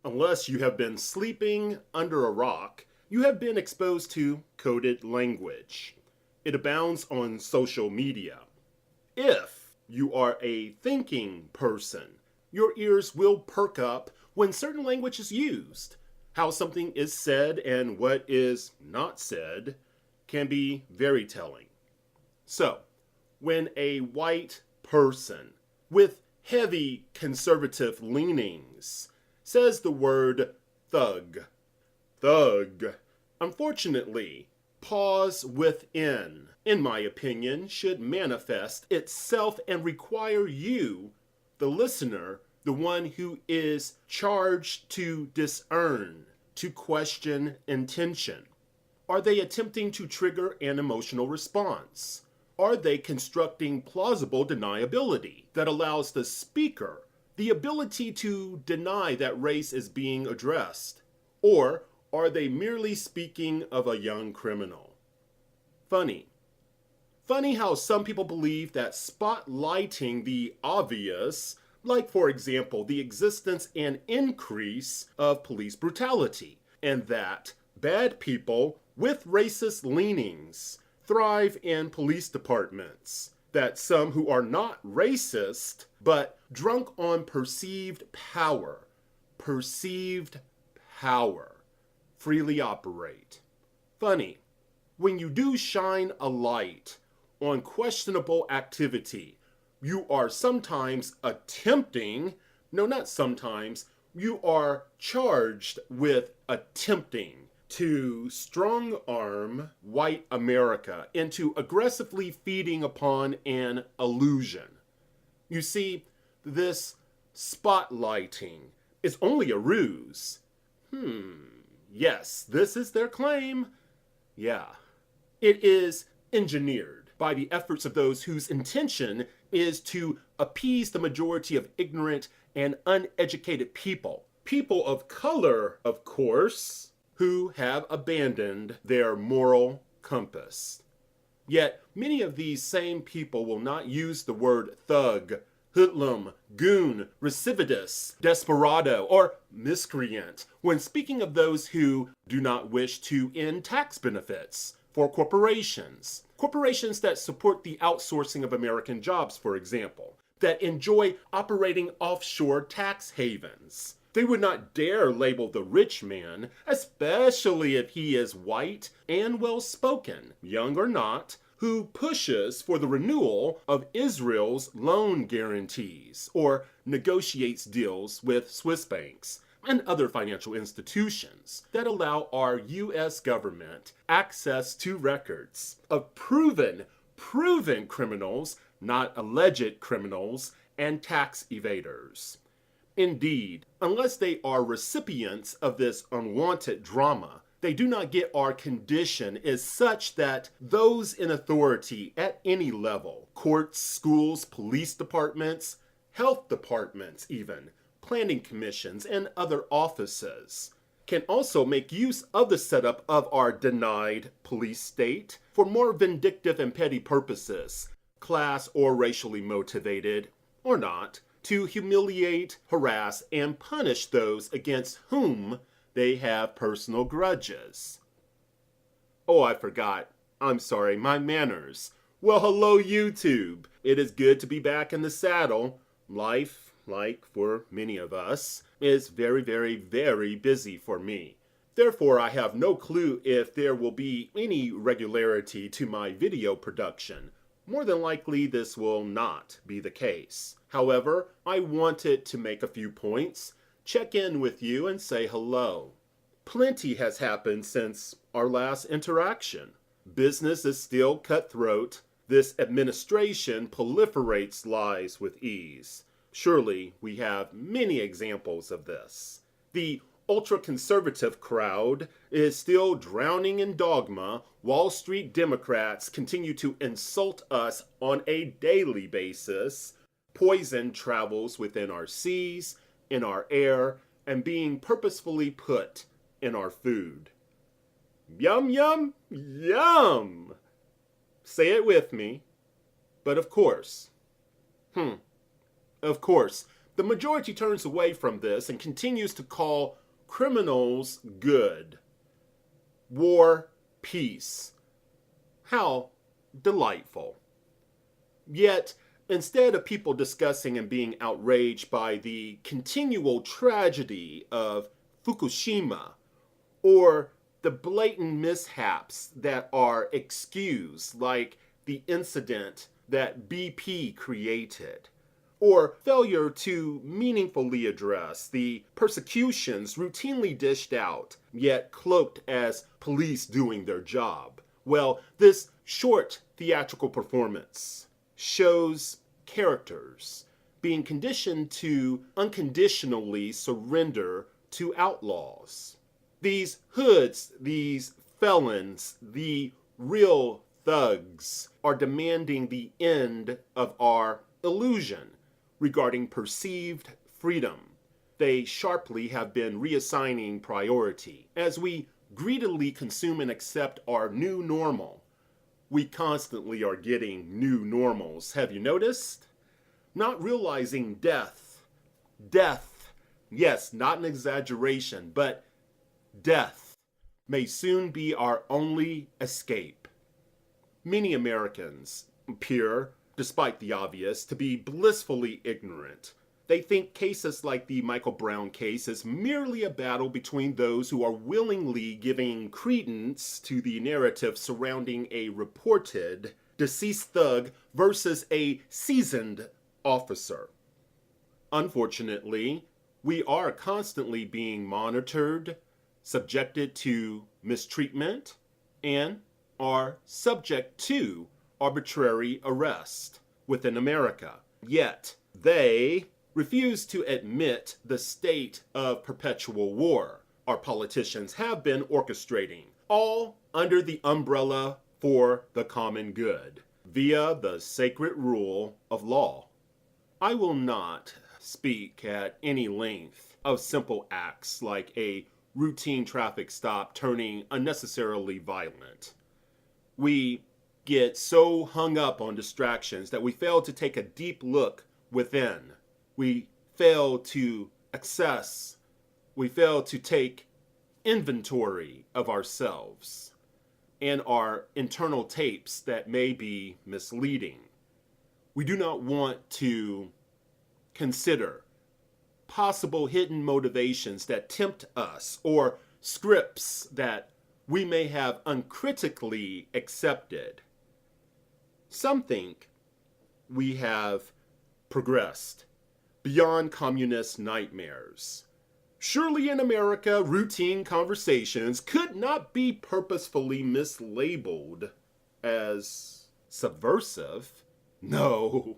Unless you have been sleeping under a rock, you have been exposed to coded language. It abounds on social media. If you are a thinking person, your ears will perk up when certain language is used. How something is said and what is not said can be very telling. So, when a white person with heavy conservative leanings says the word thug, unfortunately, pause within, in my opinion, should manifest itself and require you, the listener, the one who is charged to discern, to question intention. Are they attempting to trigger an emotional response? Are they constructing plausible deniability that allows the speaker the ability to deny that race is being addressed? Or are they merely speaking of a young criminal? Funny how some people believe that spotlighting the obvious, like for example the existence and increase of police brutality, and that bad people with racist leanings thrive in police departments, that some who are not racist but drunk on perceived power freely operate. Funny, when you do shine a light on questionable activity, you are sometimes attempting, no, not sometimes, you are charged with attempting to strong-arm white America into aggressively feeding upon an illusion. You see, this spotlighting is only a ruse. Yes, this is their claim. Yeah. It is engineered by the efforts of those whose intention is to appease the majority of ignorant and uneducated people. People of color, of course, who have abandoned their moral compass. Yet, many of these same people will not use the word thug, hoodlum, goon, recidivist, desperado, or miscreant when speaking of those who do not wish to end tax benefits for corporations. Corporations that support the outsourcing of American jobs, for example, that enjoy operating offshore tax havens. They would not dare label the rich man, especially if he is white and well-spoken, young or not, who pushes for the renewal of Israel's loan guarantees or negotiates deals with Swiss banks and other financial institutions that allow our U.S. government access to records of proven criminals, not alleged criminals, and tax evaders. Indeed, unless they are recipients of this unwanted drama, they do not get our condition is such that those in authority at any level, courts, schools, police departments, health departments even, planning commissions, and other offices, can also make use of the setup of our denied police state for more vindictive and petty purposes, class or racially motivated, or not, to humiliate, harass, and punish those against whom they have personal grudges. Oh, I forgot. I'm sorry, my manners. Well, hello, YouTube. It is good to be back in the saddle. Life, like for many of us, is very, very, very busy for me. Therefore, I have no clue if there will be any regularity to my video production. More than likely, this will not be the case. However, I wanted to make a few points, check in with you, and say hello. Plenty has happened since our last interaction. Business is still cutthroat. This administration proliferates lies with ease. Surely we have many examples of this. The ultra-conservative crowd is still drowning in dogma. Wall Street Democrats continue to insult us on a daily basis. Poison travels within our seas, in our air, and being purposefully put in our food. Yum, yum, yum! Say it with me. But of course, The majority turns away from this and continues to call criminals good. War, peace. How delightful. Yet, instead of people discussing and being outraged by the continual tragedy of Fukushima or the blatant mishaps that are excused, like the incident that BP created, or failure to meaningfully address the persecutions routinely dished out, yet cloaked as police doing their job. Well, this short theatrical performance shows characters being conditioned to unconditionally surrender to outlaws. These hoods, these felons, the real thugs are demanding the end of our illusion regarding perceived freedom. They sharply have been reassigning priority. As we greedily consume and accept our new normal, we constantly are getting new normals. Have you noticed? Not realizing death, yes, not an exaggeration, but death may soon be our only escape. Many Americans appear, despite the obvious, to be blissfully ignorant. They think cases like the Michael Brown case is merely a battle between those who are willingly giving credence to the narrative surrounding a reported deceased thug versus a seasoned officer. Unfortunately, we are constantly being monitored, subjected to mistreatment, and are subject to arbitrary arrest within America. Yet, they refuse to admit the state of perpetual war our politicians have been orchestrating, all under the umbrella for the common good, via the sacred rule of law. I will not speak at any length of simple acts like a routine traffic stop turning unnecessarily violent. We get so hung up on distractions that we fail to take a deep look within. We fail to assess, we fail to take inventory of ourselves and our internal tapes that may be misleading. We do not want to consider possible hidden motivations that tempt us or scripts that we may have uncritically accepted. Some think we have progressed beyond communist nightmares. Surely in America, routine conversations could not be purposefully mislabeled as subversive. No.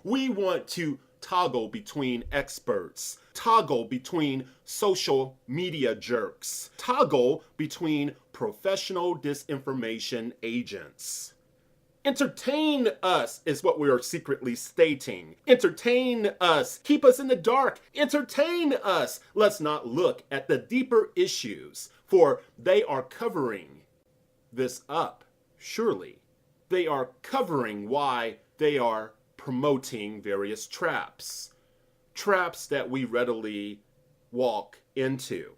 We want to toggle between experts, toggle between social media jerks, toggle between professional disinformation agents. Entertain us is what we are secretly stating. Entertain us. Keep us in the dark. Entertain us. Let's not look at the deeper issues, for they are covering this up, surely. They are covering why they are promoting various traps. Traps that we readily walk into.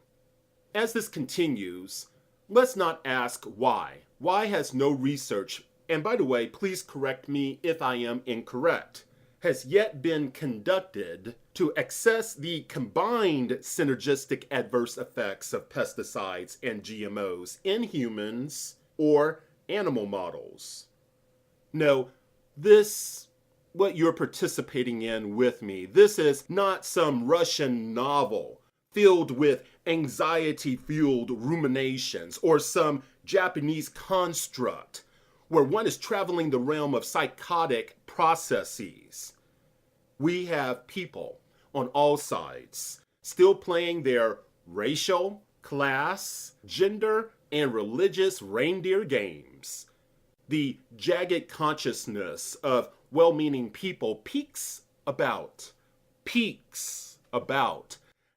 As this continues, let's not ask why. Why has no research, and by the way, please correct me if I am incorrect, has yet been conducted to assess the combined synergistic adverse effects of pesticides and GMOs in humans or animal models. No, what you're participating in with me, this is not some Russian novel filled with anxiety-fueled ruminations or some Japanese construct where one is traveling the realm of psychotic processes. We have people on all sides still playing their racial, class, gender, and religious reindeer games. The jagged consciousness of well-meaning people peaks about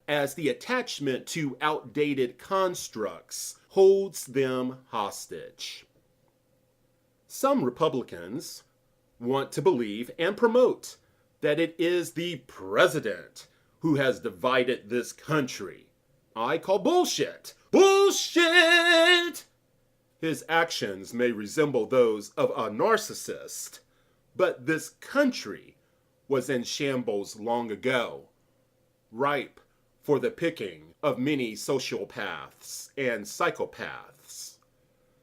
as the attachment to outdated constructs holds them hostage. Some Republicans want to believe and promote that it is the president who has divided this country. I call bullshit. Bullshit! His actions may resemble those of a narcissist, but this country was in shambles long ago, ripe for the picking of many sociopaths and psychopaths.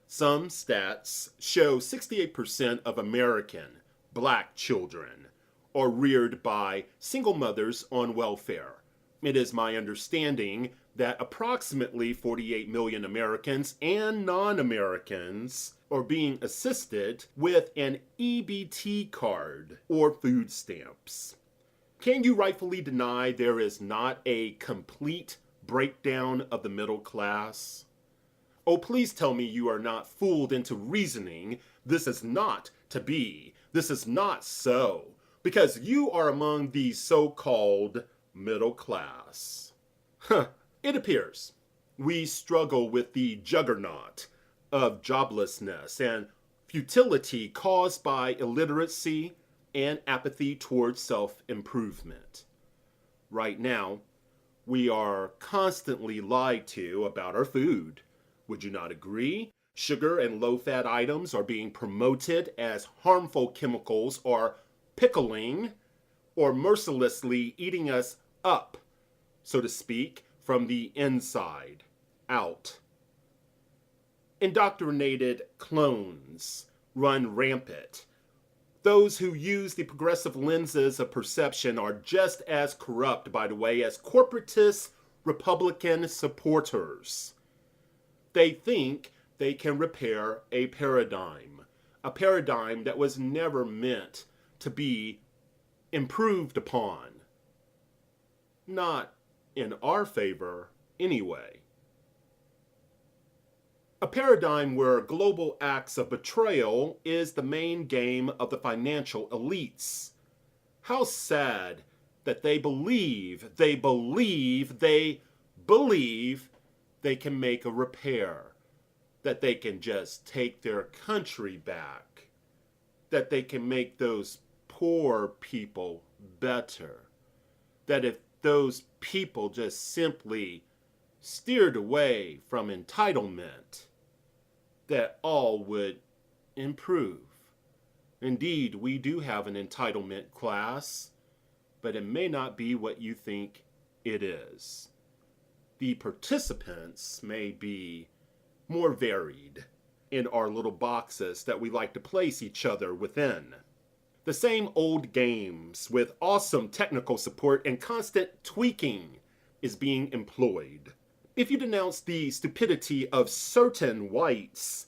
Some stats show 68% of American black children are reared by single mothers on welfare. It is my understanding that approximately 48 million Americans and non-Americans are being assisted with an EBT card or food stamps. Can you rightfully deny there is not a complete breakdown of the middle class? Oh, please tell me you are not fooled into reasoning this is not to be, this is not so, because you are among the so-called middle class. It appears we struggle with the juggernaut of joblessness and futility caused by illiteracy and apathy towards self-improvement. Right now, we are constantly lied to about our food. Would you not agree? Sugar and low-fat items are being promoted as harmful chemicals are pickling or mercilessly eating us up, so to speak, from the inside out. Indoctrinated clones run rampant. Those who use the progressive lenses of perception are just as corrupt, by the way, as corporatist Republican supporters. They think they can repair a paradigm that was never meant to be improved upon. Not in our favor, anyway. A paradigm where global acts of betrayal is the main game of the financial elites. How sad that they believe they can make a repair, that they can just take their country back, that they can make those poor people better, that if those people just simply steered away from entitlement, that all would improve. Indeed, we do have an entitlement class, but it may not be what you think it is. The participants may be more varied in our little boxes that we like to place each other within. The same old games with awesome technical support and constant tweaking is being employed. If you denounce the stupidity of certain whites,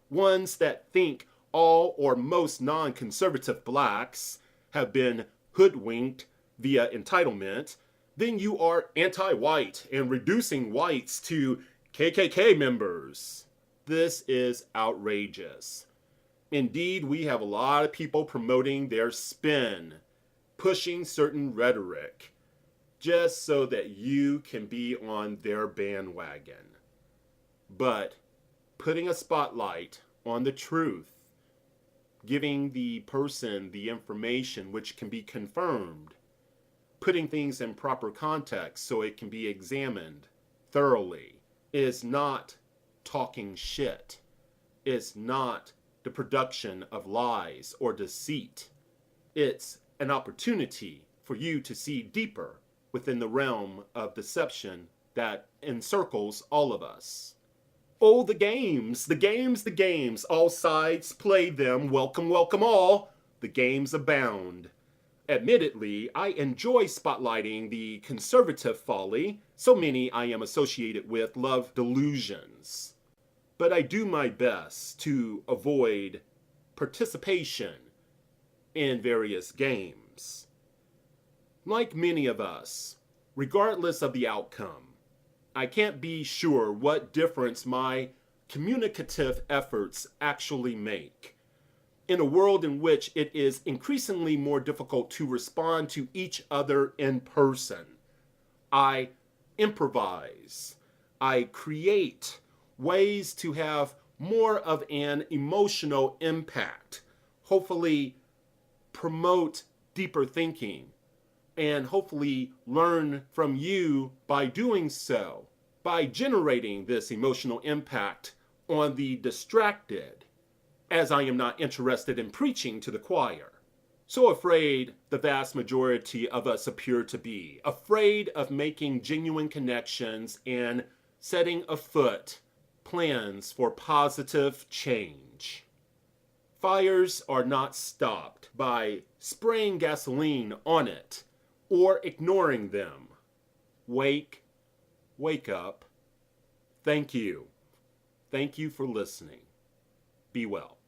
ones that think all or most non-conservative blacks have been hoodwinked via entitlement, then you are anti-white and reducing whites to KKK members. This is outrageous. Indeed, we have a lot of people promoting their spin, pushing certain rhetoric, just so that you can be on their bandwagon. But putting a spotlight on the truth, giving the person the information which can be confirmed, putting things in proper context so it can be examined thoroughly, is not talking shit. It's not the production of lies or deceit. It's an opportunity for you to see deeper within the realm of deception that encircles all of us. Oh, the games, all sides play them, welcome, welcome all, the games abound. Admittedly, I enjoy spotlighting the conservative folly so many I am associated with love delusions. But I do my best to avoid participation in various games. Like many of us, regardless of the outcome, I can't be sure what difference my communicative efforts actually make. In a world in which it is increasingly more difficult to respond to each other in person, I improvise. I create ways to have more of an emotional impact, hopefully promote deeper thinking, and hopefully learn from you by doing so, by generating this emotional impact on the distracted, as I am not interested in preaching to the choir. So afraid the vast majority of us appear to be, afraid of making genuine connections and setting afoot plans for positive change. Fires are not stopped by spraying gasoline on it or ignoring them. Wake up. Thank you. Thank you for listening. Be well.